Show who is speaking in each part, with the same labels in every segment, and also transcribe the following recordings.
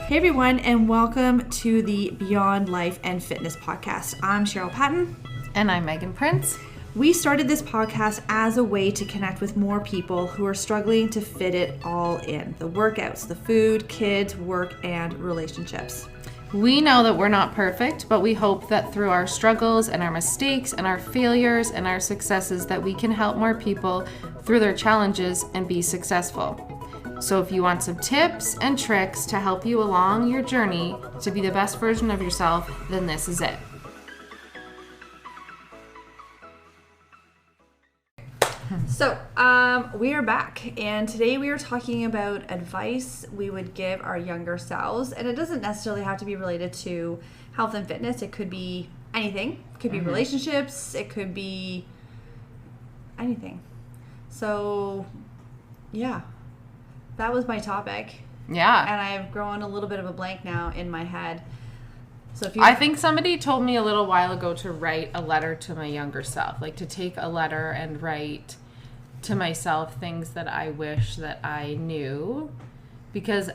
Speaker 1: Hey everyone, and welcome to the Beyond Life and Fitness podcast. I'm Cheryl Patton.
Speaker 2: And I'm Megan Prince.
Speaker 1: We started this podcast as a way to connect with more people who are struggling to fit it all in. The workouts, the food, kids, work, and relationships.
Speaker 2: We know that we're not perfect, but we hope that through our struggles and our mistakes and our failures and our successes that we can help more people through their challenges and be successful. So if you want some tips and tricks to help you along your journey to be the best version of yourself, then this is it.
Speaker 1: So, we are back, and today we are talking about advice we would give our younger selves, and it doesn't necessarily have to be related to health and fitness. It could be anything. It could be relationships. It could be anything. So, yeah. That was my topic.
Speaker 2: Yeah.
Speaker 1: And I've grown a little bit of a blank now in my head. So if you
Speaker 2: I think somebody told me a little while ago to write a letter to my younger self, like to take a letter and write to myself things that I wish that I knew, because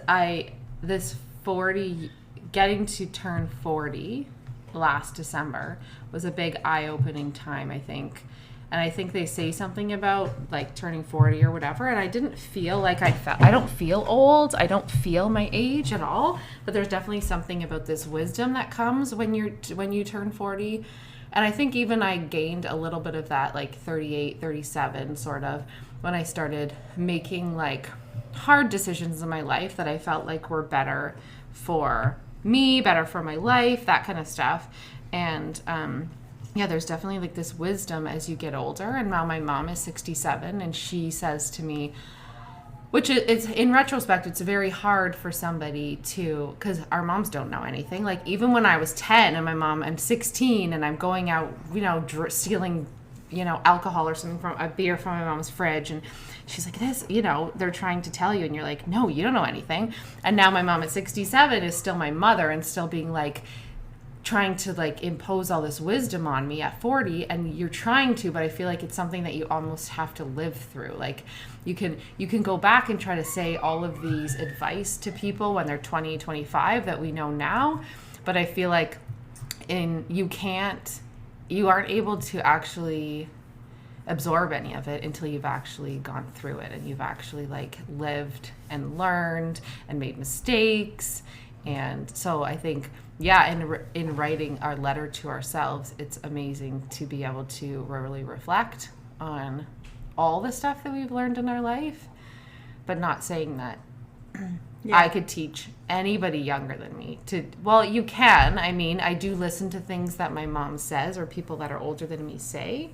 Speaker 2: getting to turn 40 last December was a big eye-opening time, I think. And I think they say something about like turning 40 or whatever. And I didn't feel like I don't feel old. I don't feel my age at all. But there's definitely something about this wisdom that comes when you turn 40. And I think even I gained a little bit of that like 38, 37 sort of when I started making like hard decisions in my life that I felt like were better for me, better for my life, that kind of stuff. And, yeah, there's definitely like this wisdom as you get older. And now my mom is 67 and she says to me, which is in retrospect, it's very hard for somebody to, because our moms don't know anything. Like even when I was 10 and I'm 16 and I'm going out, stealing, alcohol or something from a beer from my mom's fridge. And she's like, this, they're trying to tell you. And you're like, no, you don't know anything. And now my mom at 67 is still my mother and still being like, trying to like impose all this wisdom on me at 40, and you're trying to, but I feel like it's something that you almost have to live through. Like you can go back and try to say all of these advice to people when they're 20, 25 that we know now, but I feel like you aren't able to actually absorb any of it until you've actually gone through it and you've actually like lived and learned and made mistakes. And so I think, in writing our letter to ourselves, it's amazing to be able to really reflect on all the stuff that we've learned in our life, but not saying that I could teach anybody younger than me you can. I mean, I do listen to things that my mom says or people that are older than me say,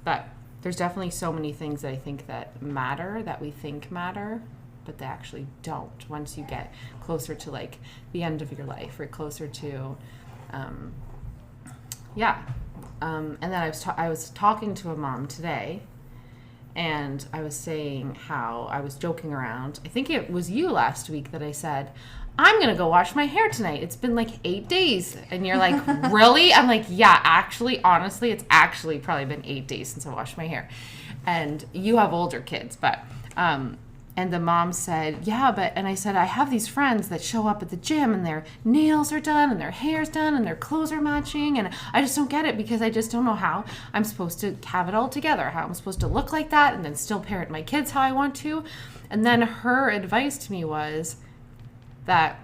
Speaker 2: but there's definitely so many things that I think that matter, that we think matter, but they actually don't once you get closer to like the end of your life or closer to and then I was talking to a mom today, and I was saying how I was joking around. I think it was you last week that I said, I'm gonna go wash my hair tonight, it's been like 8 days. And you're like, really? I'm like, yeah, actually, honestly, it's actually probably been 8 days since I washed my hair. And you have older kids, but and the mom said, and I said, I have these friends that show up at the gym and their nails are done and their hair's done and their clothes are matching. And I just don't get it, because I just don't know how I'm supposed to have it all together, how I'm supposed to look like that and then still parent my kids how I want to. And then her advice to me was that,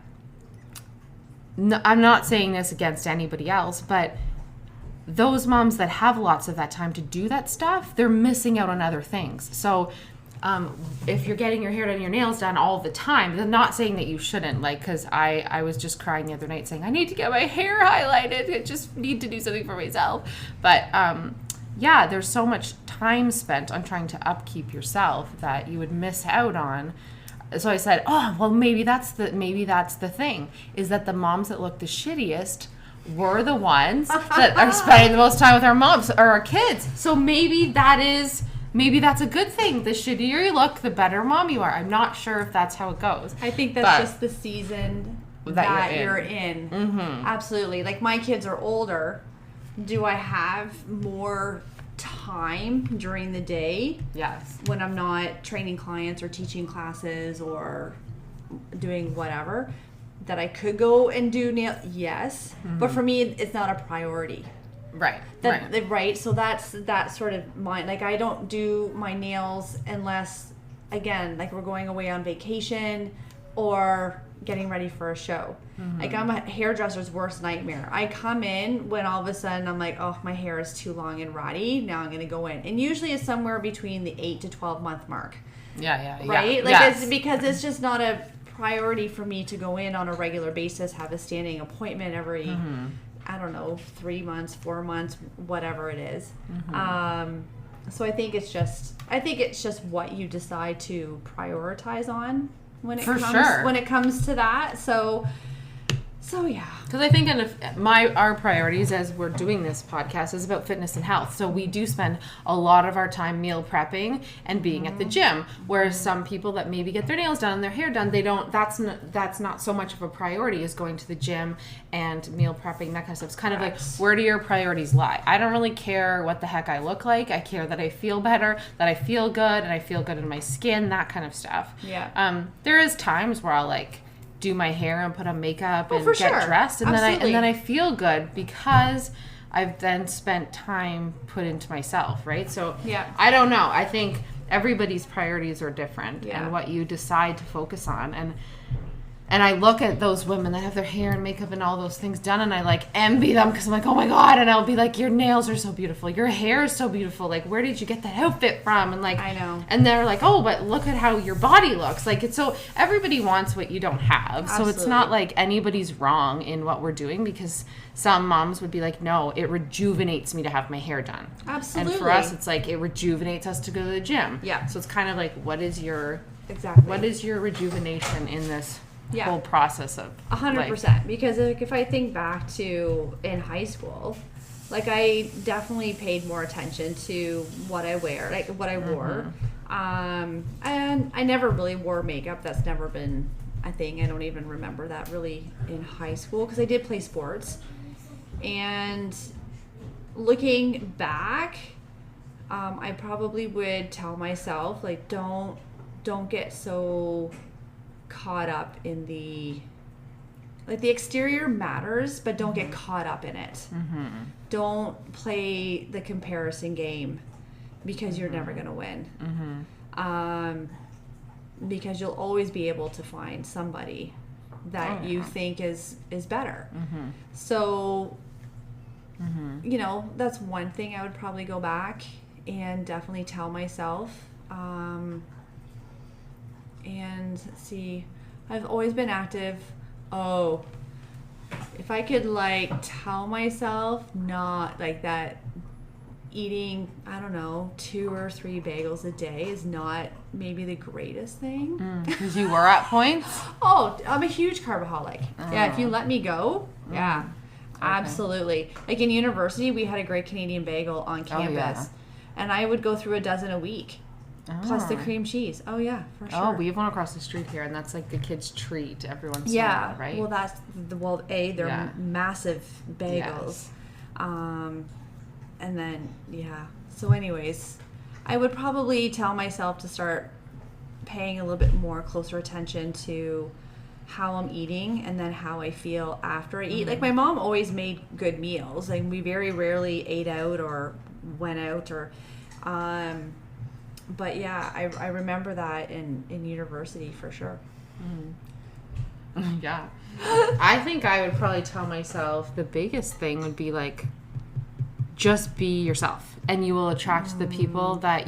Speaker 2: I'm not saying this against anybody else, but those moms that have lots of that time to do that stuff, they're missing out on other things. So if you're getting your hair done, your nails done all the time, they're not saying that you shouldn't, like, because I was just crying the other night saying, I need to get my hair highlighted, I just need to do something for myself. But there's so much time spent on trying to upkeep yourself that you would miss out on. So I said, maybe that's the thing, is that the moms that look the shittiest were the ones that are spending the most time with our moms or our kids. So maybe that's a good thing. The shittier you look, the better mom you are. I'm not sure if that's how it goes.
Speaker 1: I think that's just the season that you're in.
Speaker 2: Mm-hmm.
Speaker 1: Absolutely. Like, my kids are older. Do I have more time during the day?
Speaker 2: Yes.
Speaker 1: When I'm not training clients or teaching classes or doing whatever, that I could go and do nail, yes. But for me, it's not a priority.
Speaker 2: Right.
Speaker 1: Right. So that's that sort of mine. Like, I don't do my nails unless, again, like we're going away on vacation or getting ready for a show. Like, I'm a hairdresser's worst nightmare. I come in when all of a sudden I'm like, oh, my hair is too long and ratty. Now I'm going to go in. And usually it's somewhere between the 8 to 12 month mark.
Speaker 2: Yeah.
Speaker 1: Right? Like,
Speaker 2: yes.
Speaker 1: it's because it's just not a priority for me to go in on a regular basis, have a standing appointment every, I don't know, 3 months, 4 months, whatever it is. So I think it's just what you decide to prioritize on when it comes to that. So yeah.
Speaker 2: Because I think our priorities as we're doing this podcast is about fitness and health. So we do spend a lot of our time meal prepping and being at the gym. Whereas some people that maybe get their nails done and their hair done, that's not so much of a priority as going to the gym and meal prepping, that kind of stuff. It's kind of like, where do your priorities lie? I don't really care what the heck I look like. I care that I feel better, that I feel good, and I feel good in my skin, that kind of stuff.
Speaker 1: Yeah.
Speaker 2: There is times where I'll like do my hair and put on makeup and get dressed, and then I feel good because I've then spent time put into myself, right? So I don't know. I think everybody's priorities are different, and what you decide to focus on. And I look at those women that have their hair and makeup and all those things done, and I like envy them because I'm like, oh my God. And I'll be like, your nails are so beautiful. Your hair is so beautiful. Like, where did you get that outfit from? And like,
Speaker 1: I know.
Speaker 2: And they're like, oh, but look at how your body looks. Like, it's so everybody wants what you don't have.
Speaker 1: Absolutely.
Speaker 2: So it's not like anybody's wrong in what we're doing, because some moms would be like, no, it rejuvenates me to have my hair done.
Speaker 1: Absolutely.
Speaker 2: And for us, it's like, it rejuvenates us to go to the gym.
Speaker 1: Yeah.
Speaker 2: So it's kind of like, what is your rejuvenation in this whole process of
Speaker 1: 100%? Because like, if I think back to in high school, like I definitely paid more attention to what I wear, like what I wore, and I never really wore makeup. That's never been a thing. I don't even remember that really in high school, because I did play sports. And looking back, I probably would tell myself, like, don't get so caught up in the exterior matters, but don't get caught up in it. Don't play the comparison game, because you're never going to win. Because you'll always be able to find somebody that you think is better. So you know, that's one thing I would probably go back and definitely tell myself. And see, I've always been active. Oh, if I could like tell myself not like that, eating, I don't know, 2 or 3 bagels a day is not maybe the greatest thing.
Speaker 2: Because you were at points?
Speaker 1: Oh, I'm a huge carboholic. Yeah, if you let me go, absolutely. Like in university, we had a great Canadian bagel on campus, and I would go through a dozen a week. Plus the cream cheese. Oh, yeah, for sure.
Speaker 2: Oh, we have one across the street here, and that's like the kids' treat every once in a while, right?
Speaker 1: Well, they're massive bagels. Yes. And then, So anyways, I would probably tell myself to start paying a little bit more closer attention to how I'm eating and then how I feel after I eat. Like, my mom always made good meals. Like, we very rarely ate out or went out or... But yeah, I remember that in university for sure.
Speaker 2: Yeah. I think I would probably tell myself the biggest thing would be like, just be yourself, and you will attract the people that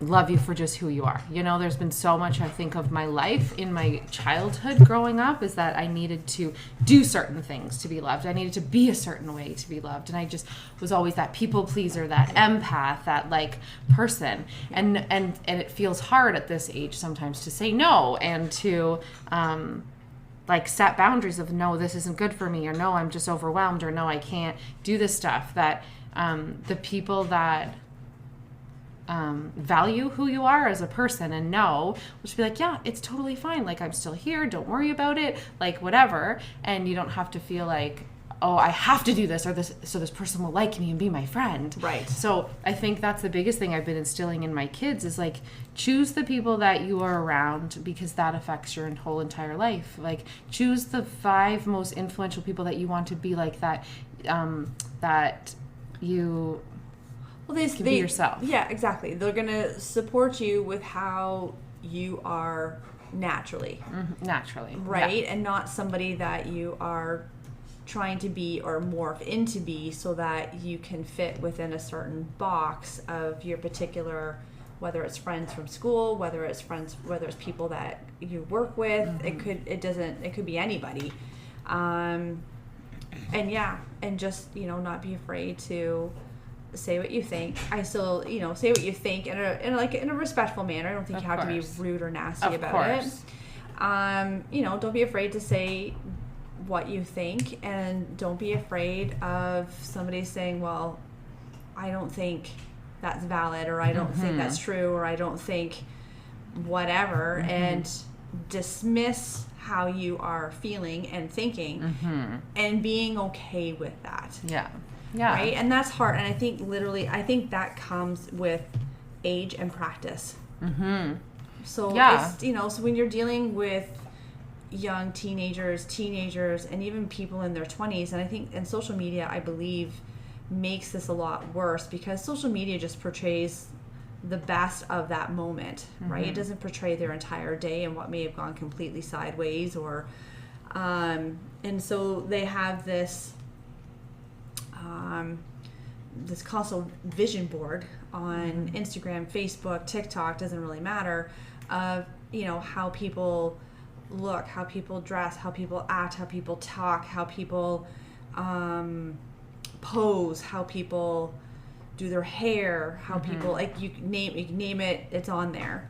Speaker 2: love you for just who you are. You know, there's been so much, I think, of my life in my childhood growing up is that I needed to do certain things to be loved. I needed to be a certain way to be loved. And I just was always that people pleaser, that empath, that like person. And it feels hard at this age sometimes to say no and to like set boundaries of no, this isn't good for me, or no, I'm just overwhelmed, or no, I can't do this stuff. That the people that value who you are as a person and know, which be like, yeah, it's totally fine. Like, I'm still here. Don't worry about it. Like, whatever. And you don't have to feel like, oh, I have to do this, or this, so this person will like me and be my friend.
Speaker 1: Right.
Speaker 2: So I think that's the biggest thing I've been instilling in my kids is like, choose the people that you are around because that affects your whole entire life. Like, choose the 5 most influential people that you want to be like, that that you can be yourself.
Speaker 1: Yeah, exactly. They're gonna support you with how you are naturally.
Speaker 2: Naturally.
Speaker 1: Right?
Speaker 2: Yeah.
Speaker 1: And not somebody that you are trying to be or morph into be so that you can fit within a certain box of your particular, whether it's friends from school, whether it's people that you work with. It could be anybody. And just, not be afraid to say what you think. I still, say what you think in a respectful manner. I don't think you have to be rude or nasty about it. Don't be afraid to say what you think, and don't be afraid of somebody saying, well, I don't think that's valid, or I don't think that's true, or I don't think whatever, and dismiss how you are feeling and thinking, and being okay with that.
Speaker 2: Yeah.
Speaker 1: Right? And that's hard. And I think that comes with age and practice. So it's, so when you're dealing with young teenagers, and even people in their 20s, and I think, and social media, I believe, makes this a lot worse, because social media just portrays the best of that moment, right? It doesn't portray their entire day and what may have gone completely sideways, or and so they have this constant vision board on Instagram, Facebook, TikTok, doesn't really matter, of how people look, how people dress, how people act, how people talk, how people pose, how people do their hair, how people, like, you name it, it's on there.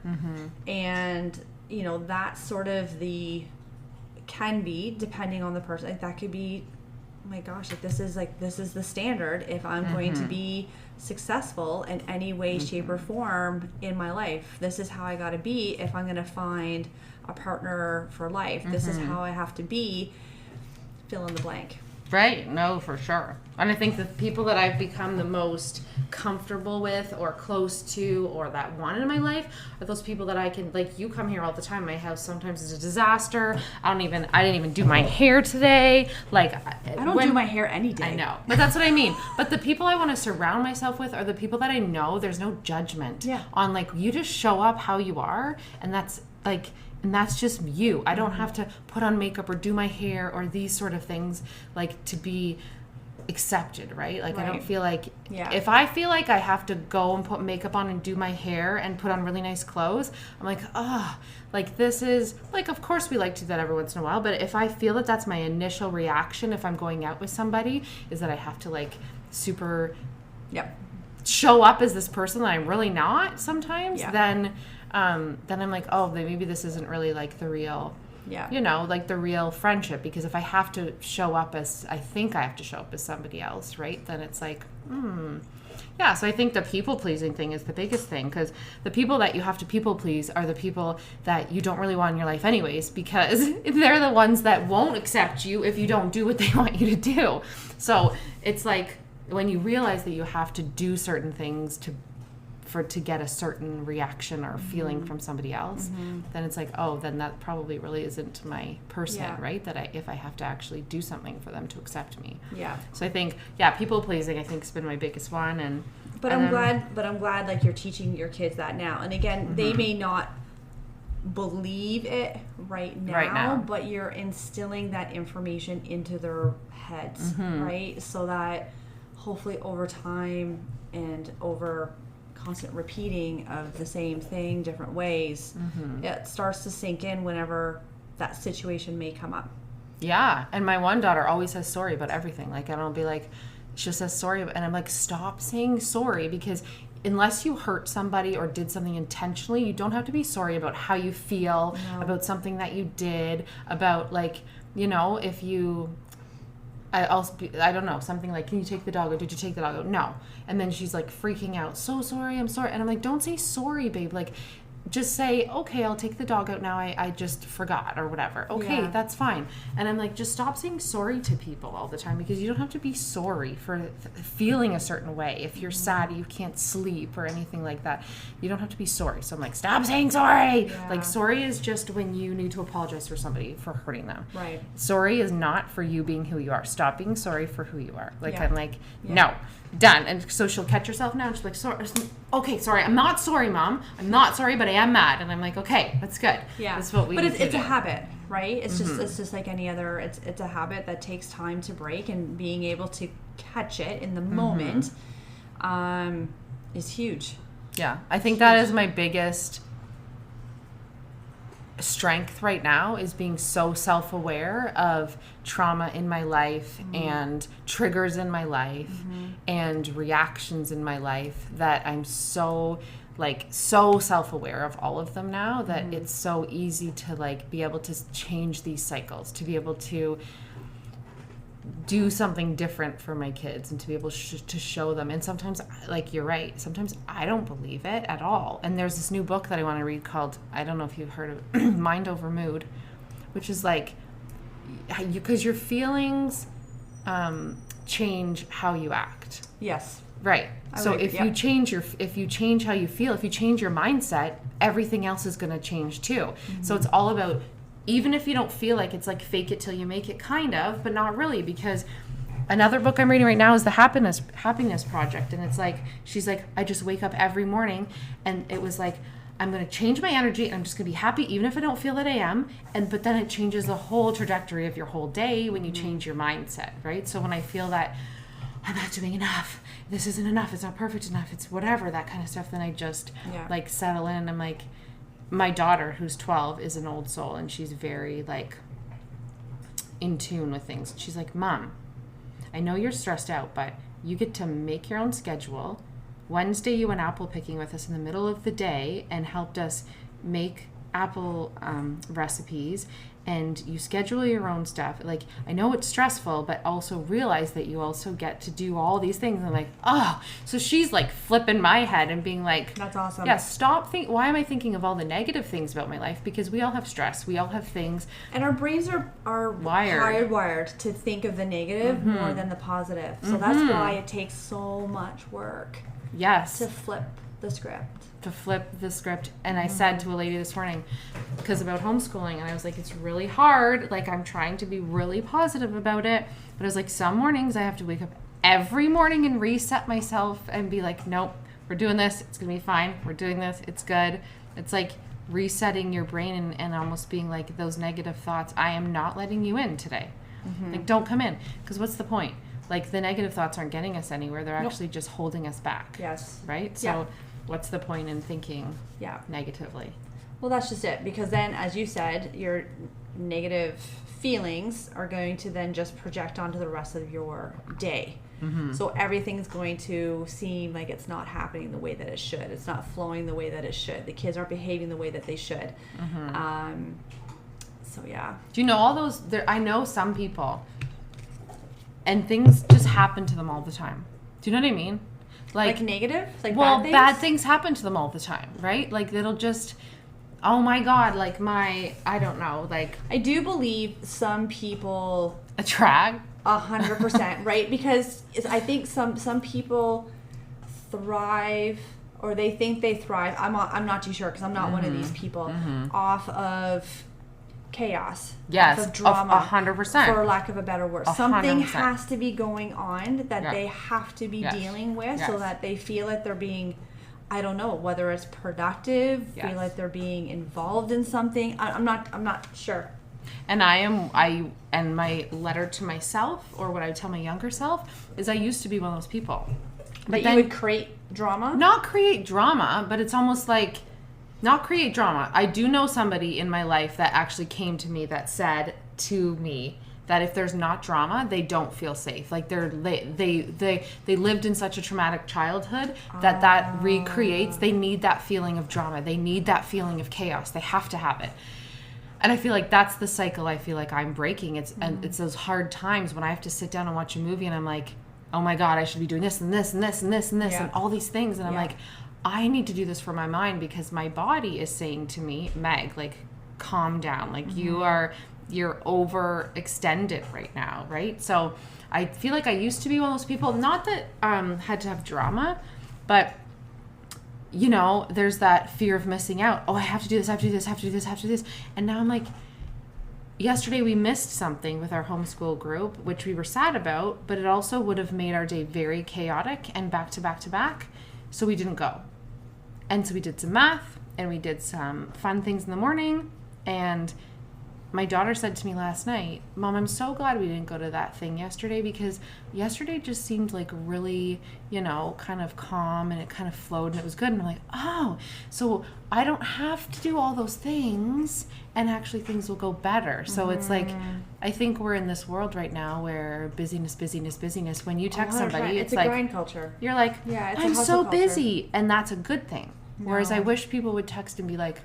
Speaker 1: And that's sort of can be, depending on the person, like, that could be, oh my gosh, like, this is the standard if I'm going to be successful in any way, shape, or form in my life. This is how I got to be if I'm going to find a partner for life. This is how I have to be, fill in the blank.
Speaker 2: Right. No, for sure. And I think the people that I've become the most comfortable with, or close to, or that want in my life, are those people that I can, like, you come here all the time. My house sometimes is a disaster. I didn't even do my hair today. Like,
Speaker 1: I don't do my hair any day.
Speaker 2: I know. But that's what I mean. But the people I want to surround myself with are the people that I know there's no judgment on, like, you just show up how you are, and that's just you. I don't have to put on makeup or do my hair or these sort of things, like, to be accepted, right? Like, I don't feel like, if I feel like I have to go and put makeup on and do my hair and put on really nice clothes, I'm like, like, this is, like, of course we like to do that every once in a while, but if I feel that that's my initial reaction if I'm going out with somebody, is that I have to, like, super show up as this person that I'm really not sometimes, then I'm like, maybe this isn't really, like, the real, like, the real friendship. Because if I have to show up as, I think I have to show up as somebody else, right? Then it's like, so I think the people-pleasing thing is the biggest thing, because the people that you have to people-please are the people that you don't really want in your life anyways, because they're the ones that won't accept you if you don't do what they want you to do. So it's like, when you realize that you have to do certain things to get a certain reaction or feeling from somebody else, then it's like, then that probably really isn't my person, right? That if I have to actually do something for them to accept me. So I think, people pleasing, I think, has been my biggest one. I'm glad like, you're teaching your kids that now. And again, they may not believe it right now, but you're instilling that information into their heads, right? So that hopefully over time and over constant repeating of the same thing different ways, it starts to sink in whenever that situation may come up. And my one daughter always says sorry about everything. Like, I don't be like, she just says sorry, and I'm like, stop saying sorry, because unless you hurt somebody or did something intentionally, you don't have to be sorry about how you feel about something that you did, about, like, if you I don't know, something like, can you take the dog out? Did you take the dog out? No. And then she's like freaking out. So sorry, I'm sorry. And I'm like, don't say sorry, babe. Like, just say, okay, I'll take the dog out now. I just forgot or whatever. Okay, that's fine. And I'm like, just stop saying sorry to people all the time, because you don't have to be sorry for feeling a certain way. If you're sad, you can't sleep or anything like that. You don't have to be sorry. So I'm like, stop saying sorry.
Speaker 1: Yeah.
Speaker 2: Like, sorry is just when you need to apologize for somebody for hurting them.
Speaker 1: Right.
Speaker 2: Sorry is not for you being who you are. Stop being sorry for who you are. Like, I'm like,
Speaker 1: Yeah.
Speaker 2: no. Done. And so she'll catch herself now and she's like, sorry. Okay, sorry. I'm not sorry, Mom. I'm not sorry, but I am mad. And I'm like, okay, that's good.
Speaker 1: Yeah.
Speaker 2: That's what we
Speaker 1: But
Speaker 2: need to
Speaker 1: it's
Speaker 2: do.
Speaker 1: a habit, right? It's just like any other, it's a habit that takes time to break, and being able to catch it in the moment is huge.
Speaker 2: Yeah. I think that is my biggest strength right now, is being so self-aware of trauma in my life and triggers in my life and reactions in my life, that I'm so self-aware of all of them now, that it's so easy to like be able to change these cycles, to be able to do something different for my kids, and to be able to show them. And sometimes, like, you're right, sometimes I don't believe it at all. And there's this new book that I want to read called, I don't know if you've heard of it, Mind Over Mood, which is like, because your feelings change how you act.
Speaker 1: Yes.
Speaker 2: Right. So if you change how you feel, if you change your mindset, everything else is going to change too. So it's all about, even if you don't feel like, it's like fake it till you make it, kind of, but not really. Because another book I'm reading right now is the Happiness Project. And it's like, she's like, I just wake up every morning, and it was like, I'm going to change my energy, and I'm just going to be happy even if I don't feel that I am. But then it changes the whole trajectory of your whole day when you change your mindset, right? So when I feel that I'm not doing enough, this isn't enough, it's not perfect enough, it's whatever, that kind of stuff, then I just like settle in. I'm like, my daughter, who's 12, is an old soul, and she's very like in tune with things. She's like, Mom, I know you're stressed out, but you get to make your own schedule. Wednesday you went apple picking with us in the middle of the day and helped us make apple recipes, and you schedule your own stuff. Like, I know it's stressful, but also realize that you also get to do all these things. And I'm like, oh, so she's like flipping my head and being like,
Speaker 1: that's awesome.
Speaker 2: Yeah, why am I thinking of all the negative things about my life? Because we all have stress, we all have things,
Speaker 1: and our brains are hardwired to think of the negative more than the positive. So that's why it takes so much work.
Speaker 2: Yes.
Speaker 1: To flip the script.
Speaker 2: And I said to a lady this morning, because about homeschooling, and I was like, it's really hard. Like, I'm trying to be really positive about it, but I was like, some mornings I have to wake up every morning and reset myself and be like, nope, we're doing this, it's gonna be fine, we're doing this, it's good. It's like resetting your brain and almost being like, those negative thoughts, I am not letting you in today. Like, don't come in, because what's the point? Like, the negative thoughts aren't getting us anywhere, they're actually just holding us back.
Speaker 1: Yes.
Speaker 2: Right? So what's the point in thinking negatively? Well,
Speaker 1: that's just it, because then, as you said, your negative feelings are going to then just project onto the rest of your day. So everything's going to seem like it's not happening the way that it should. It's not flowing the way that it should. The kids aren't behaving the way that they should. So yeah.
Speaker 2: Do you know all those? I know some people, and things just happen to them all the time. Do you know what I mean?
Speaker 1: Like negative? Like
Speaker 2: bad things happen to them all the time, right? Like, it'll just, oh my God, like I don't know, like.
Speaker 1: I do believe some people
Speaker 2: attract
Speaker 1: 100%, right? Because I think some people thrive, or they think they thrive. I'm not too sure, because I'm not one of these people, off of chaos,
Speaker 2: yes,
Speaker 1: off of drama,
Speaker 2: 100%,
Speaker 1: for lack of a better word.
Speaker 2: 100%.
Speaker 1: Something has to be going on that they have to be dealing with, so that they feel like they're being, I don't know, whether it's productive, feel like they're being involved in something. I'm not sure.
Speaker 2: And and my letter to myself, or what I would tell my younger self, is I used to be one of those people.
Speaker 1: But then you would create drama?
Speaker 2: Not create drama, but it's almost like, not create drama. I do know somebody in my life that actually came to me that said to me that if there's not drama, they don't feel safe. Like, they lived in such a traumatic childhood that recreates. They need that feeling of drama. They need that feeling of chaos. They have to have it. And I feel like that's the cycle I feel like I'm breaking. And it's those hard times when I have to sit down and watch a movie and I'm like, oh my God, I should be doing this and this and this and this and this and all these things. And I'm like, I need to do this for my mind because my body is saying to me, Meg, like, calm down. Like, you're overextended right now, right? So I feel like I used to be one of those people, not that had to have drama, but you know, there's that fear of missing out. Oh, I have to do this, I have to do this, I have to do this, I have to do this. And now I'm like, yesterday we missed something with our homeschool group, which we were sad about, but it also would have made our day very chaotic and back to back to back. So we didn't go. And so we did some math and we did some fun things in the morning. And my daughter said to me last night, Mom, I'm so glad we didn't go to that thing yesterday because yesterday just seemed like really, you know, kind of calm and it kind of flowed and it was good. And I'm like, oh, so I don't have to do all those things and actually things will go better. So it's like, I think we're in this world right now where busyness. When you text somebody,
Speaker 1: it's
Speaker 2: like,
Speaker 1: a grind culture.
Speaker 2: You're like,
Speaker 1: it's
Speaker 2: I'm
Speaker 1: a hustle
Speaker 2: so
Speaker 1: culture.
Speaker 2: busy. And that's a good thing. Whereas
Speaker 1: No.
Speaker 2: I wish people would text and be like,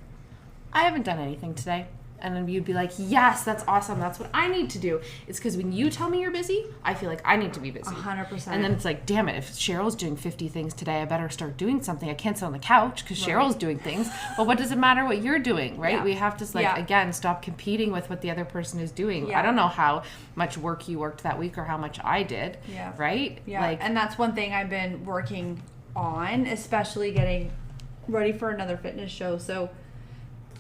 Speaker 2: I haven't done anything today. And then you'd be like, yes, that's awesome. That's what I need to do. It's because when you tell me you're busy, I feel like I need to be busy.
Speaker 1: 100%.
Speaker 2: And then it's like, damn it, if Cheryl's doing 50 things today, I better start doing something. I can't sit on the couch because Cheryl's doing things. Well, what does it matter what you're doing, right?
Speaker 1: Yeah.
Speaker 2: We have to, again, stop competing with what the other person is doing.
Speaker 1: Yeah.
Speaker 2: I don't know how much work you worked that week or how much I did, right?
Speaker 1: Yeah,
Speaker 2: Like,
Speaker 1: and that's one thing I've been working on, especially getting ready for another fitness show. So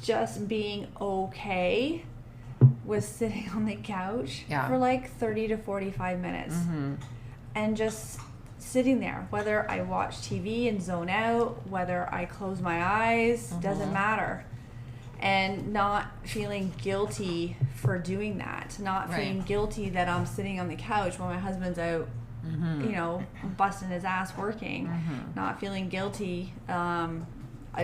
Speaker 1: just being okay with sitting on the couch for like 30 to 45 minutes and just sitting there, whether I watch TV and zone out, whether I close my eyes, doesn't matter. And not feeling guilty for doing that, not feeling guilty that I'm sitting on the couch while my husband's out, you know, busting his ass working, not feeling guilty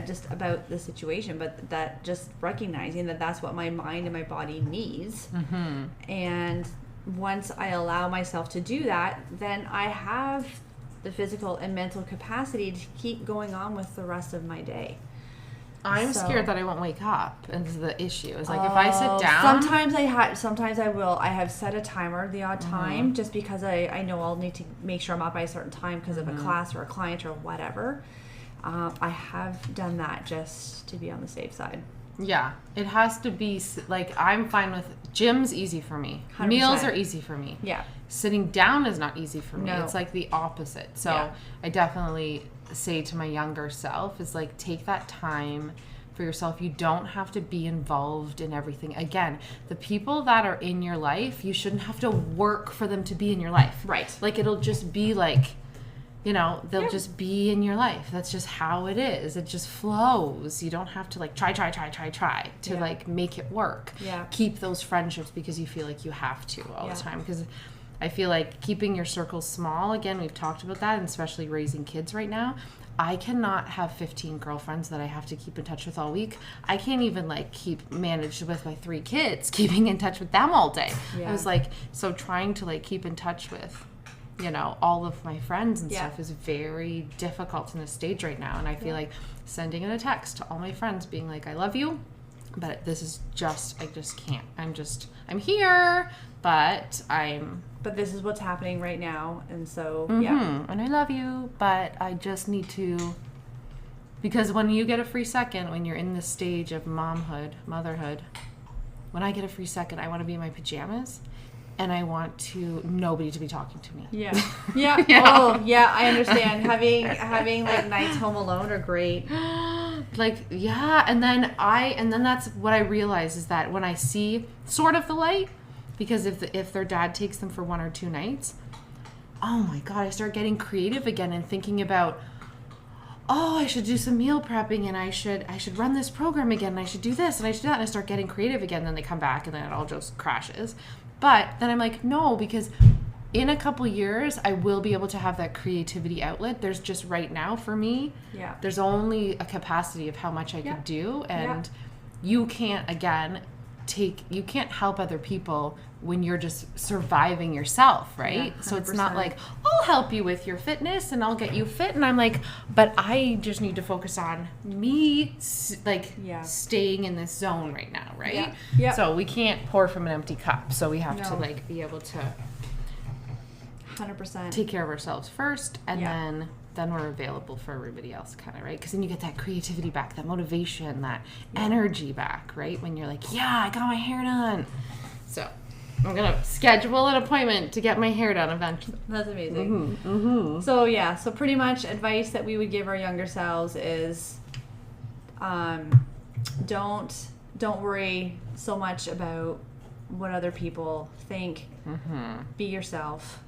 Speaker 1: just about the situation, but that just recognizing that that's what my mind and my body needs. And once I allow myself to do that, then I have the physical and mental capacity to keep going on with the rest of my day.
Speaker 2: I'm scared that I won't wake up. And the issue is like, if I sit down,
Speaker 1: sometimes I will. I have set a timer the odd time just because I know I'll need to make sure I'm up by a certain time because of a class or a client or whatever. I have done that just to be on the safe side.
Speaker 2: Yeah, it has to be like, I'm fine with gym's easy for me.
Speaker 1: 100%.
Speaker 2: Meals are easy for me.
Speaker 1: Yeah.
Speaker 2: Sitting down is not easy for me.
Speaker 1: No.
Speaker 2: It's like the opposite. So I definitely say to my younger self is like, take that time for yourself. You don't have to be involved in everything. Again, the people that are in your life, you shouldn't have to work for them to be in your life.
Speaker 1: Right.
Speaker 2: Like, it'll just be like, you know, they'll just be in your life. That's just how it is. It just flows. You don't have to like try to like make it work.
Speaker 1: Yeah.
Speaker 2: Keep those friendships because you feel like you have to all the time. Because I feel like keeping your circle small, again, we've talked about that, and especially raising kids right now. I cannot have 15 girlfriends that I have to keep in touch with all week. I can't even like keep managed with my 3 kids, keeping in touch with them all day.
Speaker 1: Yeah.
Speaker 2: I was like, so trying to like keep in touch with, you know, all of my friends and stuff is very difficult in this stage right now. And I feel like sending in a text to all my friends being like, I love you, but this is just, I just can't. I'm here, but
Speaker 1: But this is what's happening right now. And so,
Speaker 2: and I love you, but I just need to, because when you get a free second, when you're in this stage of motherhood, when I get a free second, I want to be in my pajamas. And I want nobody to be talking to me.
Speaker 1: Yeah. Oh, yeah, I understand. Having like nights home alone are great.
Speaker 2: Like, yeah. And then that's what I realize is that when I see sort of the light, because if their dad takes them for 1 or 2 nights, oh my God, I start getting creative again and thinking about, oh, I should do some meal prepping and I should run this program again and I should do this and I should do that. And I start getting creative again. Then they come back and then it all just crashes. But then I'm like, no, because in a couple years, I will be able to have that creativity outlet. There's just right now for me, there's only a capacity of how much I could do. And you can't, again, you can't help other people when you're just surviving yourself, right?
Speaker 1: Yeah,
Speaker 2: so it's not like, I'll help you with your fitness and I'll get you fit. And I'm like, but I just need to focus on me, staying in this zone right now, right?
Speaker 1: Yeah.
Speaker 2: So we can't pour from an empty cup. So we have to like be able to
Speaker 1: 100%
Speaker 2: take care of ourselves first and then then we're available for everybody else, kind of, right? Because then you get that creativity back, that motivation, that energy back, right? When you're like, yeah, I got my hair done. So I'm going to schedule an appointment to get my hair done eventually.
Speaker 1: That's amazing. So yeah, so pretty much advice that we would give our younger selves is don't worry so much about what other people think. Be yourself.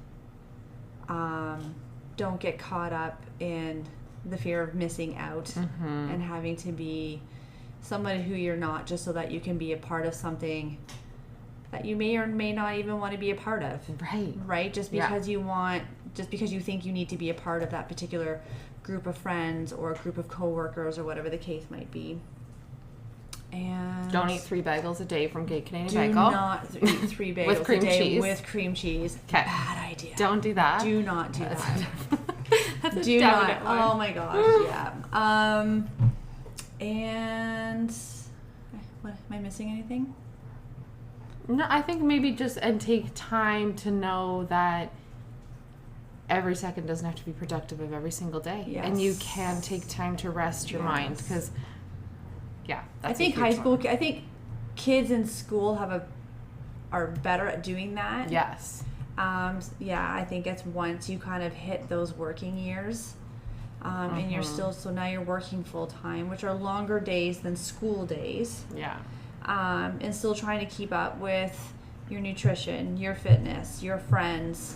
Speaker 1: Don't get caught up in the fear of missing out and having to be somebody who you're not, just so that you can be a part of something that you may or may not even want to be a part of. Right? Just because just because you think you need to be a part of that particular group of friends or a group of coworkers or whatever the case might be. And
Speaker 2: don't eat 3 bagels a day from Gay Canadian
Speaker 1: Do
Speaker 2: Bagel.
Speaker 1: not eat 3 bagels
Speaker 2: with cream
Speaker 1: a day
Speaker 2: cheese.
Speaker 1: with cream cheese.
Speaker 2: Okay.
Speaker 1: Bad idea.
Speaker 2: Don't do that.
Speaker 1: Do not do that.
Speaker 2: That's
Speaker 1: Do
Speaker 2: a
Speaker 1: not.
Speaker 2: definite one.
Speaker 1: Oh my gosh, yeah. And what, am I missing anything?
Speaker 2: No, I think maybe just take time to know that every second doesn't have to be productive of every single day.
Speaker 1: Yes.
Speaker 2: And you can take time to rest your mind, because
Speaker 1: I think I think kids in school are better at doing that.
Speaker 2: Yes.
Speaker 1: I think it's once you kind of hit those working years, and you're still, so now you're working full time, which are longer days than school days.
Speaker 2: Yeah.
Speaker 1: And still trying to keep up with your nutrition, your fitness, your friends,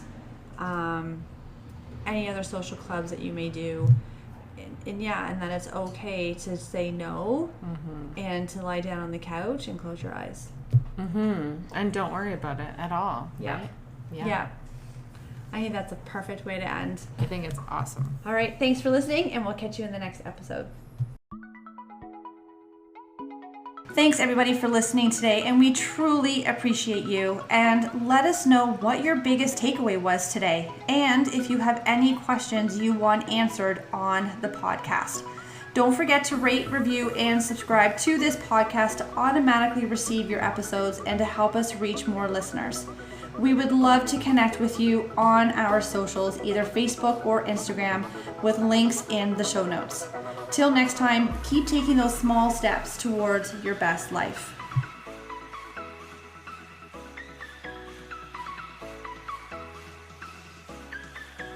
Speaker 1: any other social clubs that you may do. And that it's okay to say no and to lie down on the couch and close your eyes.
Speaker 2: And don't worry about it at all.
Speaker 1: Yeah.
Speaker 2: Right?
Speaker 1: Yeah. I think that's a perfect way to end.
Speaker 2: I think it's awesome.
Speaker 1: All right. Thanks for listening, and we'll catch you in the next episode. Thanks everybody for listening today, and we truly appreciate you. And let us know what your biggest takeaway was today, and if you have any questions you want answered on the podcast. Don't forget to rate, review, and subscribe to this podcast to automatically receive your episodes and to help us reach more listeners. We would love to connect with you on our socials, either Facebook or Instagram, with links in the show notes. Till next time, keep taking those small steps towards your best life.